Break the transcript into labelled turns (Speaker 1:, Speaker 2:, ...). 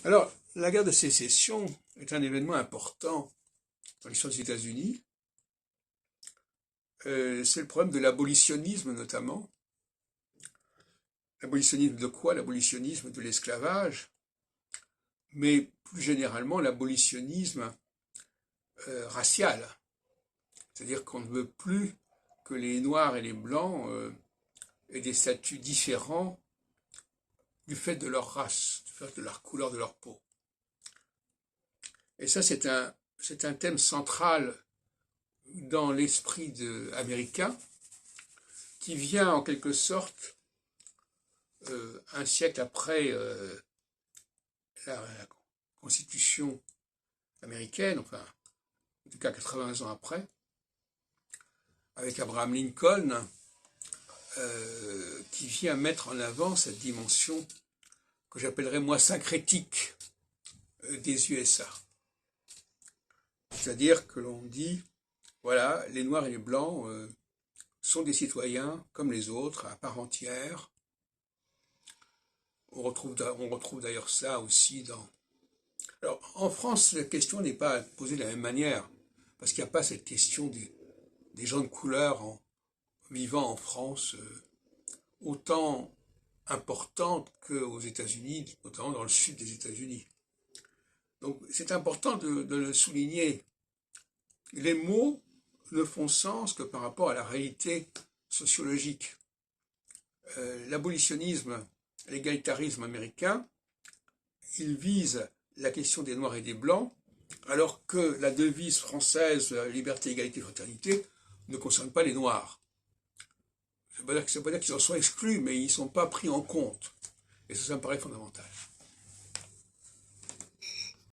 Speaker 1: Alors, la guerre de sécession est un événement important dans l'histoire des États-Unis. C'est le problème de l'abolitionnisme notamment. L'abolitionnisme de quoi? L'abolitionnisme de l'esclavage, mais plus généralement l'abolitionnisme racial. C'est-à-dire qu'on ne veut plus que les Noirs et les Blancs aient des statuts différents du fait de leur race, du fait de leur couleur de leur peau. Et ça, c'est un thème central dans l'esprit américain qui vient en quelque sorte un siècle après la Constitution américaine, enfin, en tout cas 80 ans après, avec Abraham Lincoln, qui vient mettre en avant cette dimension que j'appellerais moi syncrétique des USA. C'est-à-dire que l'on dit, voilà, les Noirs et les Blancs sont des citoyens comme les autres, à part entière. On retrouve d'ailleurs ça aussi dans... Alors, en France, la question n'est pas posée de la même manière, parce qu'il n'y a pas cette question des gens de couleur vivant en France autant importante qu'aux États-Unis, notamment dans le sud des États-Unis. Donc, c'est important de le souligner. Les mots ne font sens que par rapport à la réalité sociologique. L'abolitionnisme, l'égalitarisme américain, il vise la question des Noirs et des Blancs, alors que la devise française liberté, égalité, fraternité ne concerne pas les Noirs. Ça ne veut pas dire qu'ils en sont exclus, mais ils ne sont pas pris en compte. Et ça me paraît fondamental.